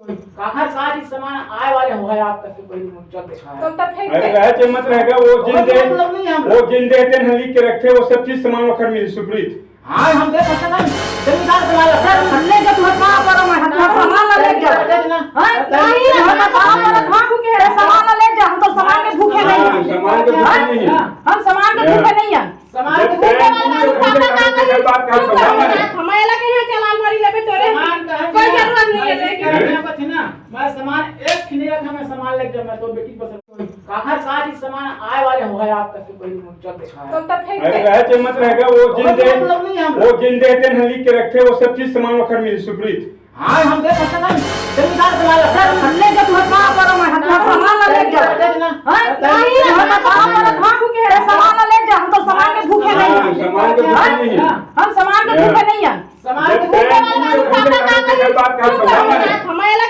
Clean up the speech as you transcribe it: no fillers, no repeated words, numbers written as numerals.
काका सारी सामान आए वाले हो है आप तक के कोई मुझे देखा है। तो तब फेंक अरे दे। रह के मत रहेगा मतलब नहीं हम वो जिन देते हैं लिख के रखे वो सब चीज सामान वखर मिली सुप्रीत। हाँ हम देख सकते हैं जमींदार बना सर हमने जब मत पर मैं सामान ले जा हां नहीं हम सामान भाग के सामान ले जा हम तो सामान के भूखे नहीं सामान के भूखे नहीं है। हम सामान के भूखे नहीं है सामान के भूखे हमारे लगे हैं चलाल मारी लेबे तोरे कोई जरूरत नहीं है लेके ना मैं सामान एक खिने रखा मैं सामान लेके मैं तो बेटी बस काका सारी सामान आए वाले हो है आप तक के कोई मुझे देखा है। तो तब फेंक अरे दे। रह के मत रहेगा मतलब नहीं हम वो जिन देते हैं लिख के रखे वो सब चीज सामान वखर मिली सुप्रीत। हाँ हम देख सकते हैं जमींदार बना सर हमने जब मत पर मैं सामान ले जा हां नहीं हम सामान भाग के सामान ले जा हम तो सामान के भूखे नहीं सामान के भूखे नहीं है। हम सामान के भूखे नहीं है सामान के भूखे हमारे